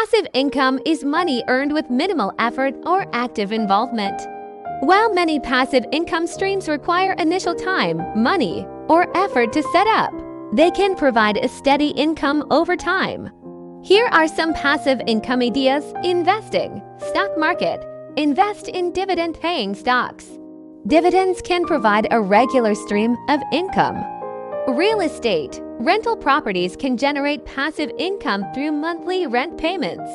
Passive income is money earned with minimal effort or active involvement. While many passive income streams require initial time, money, or effort to set up, they can provide a steady income over time. Here are some passive income ideas: investing, stock market. Invest in dividend-paying stocks. Dividends can provide a regular stream of income. Real estate. Rental properties can generate passive income through monthly rent payments.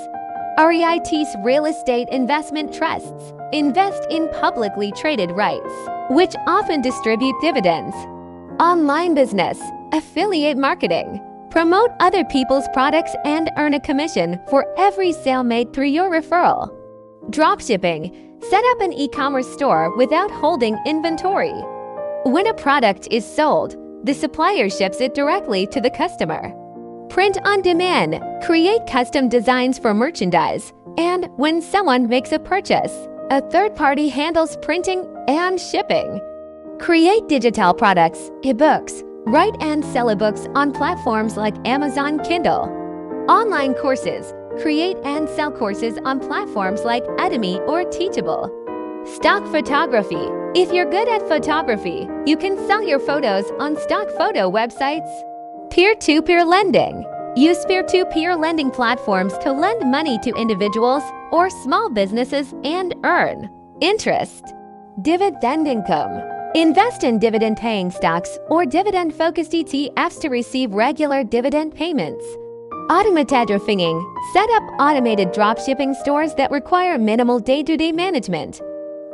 REITs real estate investment trusts invest in publicly traded rights, which often distribute dividends. Online business. Affiliate marketing. Promote other people's products and earn a commission for every sale made through your referral. Dropshipping. Set up an e-commerce store without holding inventory. When a product is sold, the supplier ships it directly to the customer. Print on demand. Create custom designs for merchandise, and when someone makes a purchase, a third party handles printing and shipping. Create digital products, ebooks. Write and sell ebooks on platforms like Amazon Kindle. Online courses. Create and sell courses on platforms like Udemy or Teachable. Stock photography. If you're good at photography, you can sell your photos on stock photo websites. Peer-to-peer lending. Use peer-to-peer lending platforms to lend money to individuals or small businesses and earn interest. Dividend income. Invest in dividend-paying stocks or dividend-focused ETFs to receive regular dividend payments. Automated dropshipping. Set up automated dropshipping stores that require minimal day-to-day management.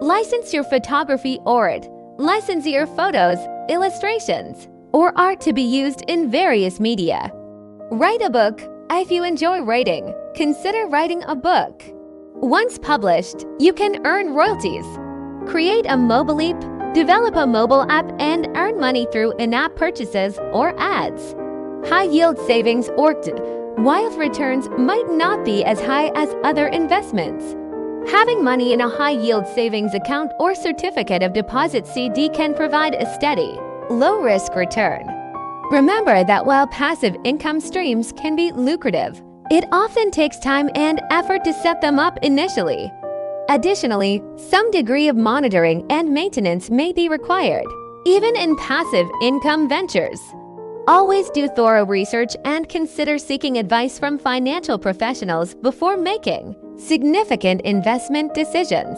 License your photography art. License your photos, illustrations, or art to be used in various media. Write a book. If you enjoy writing, consider writing a book. Once published, you can earn royalties. Create a mobile app. Develop a mobile app and earn money through in-app purchases or ads. High-yield savings or while returns might not be as high as other investments. Having money in a high-yield savings account or certificate of deposit CD can provide a steady, low-risk return. Remember that while passive income streams can be lucrative, it often takes time and effort to set them up initially. Additionally, some degree of monitoring and maintenance may be required, even in passive income ventures. Always do thorough research and consider seeking advice from financial professionals before making significant investment decisions.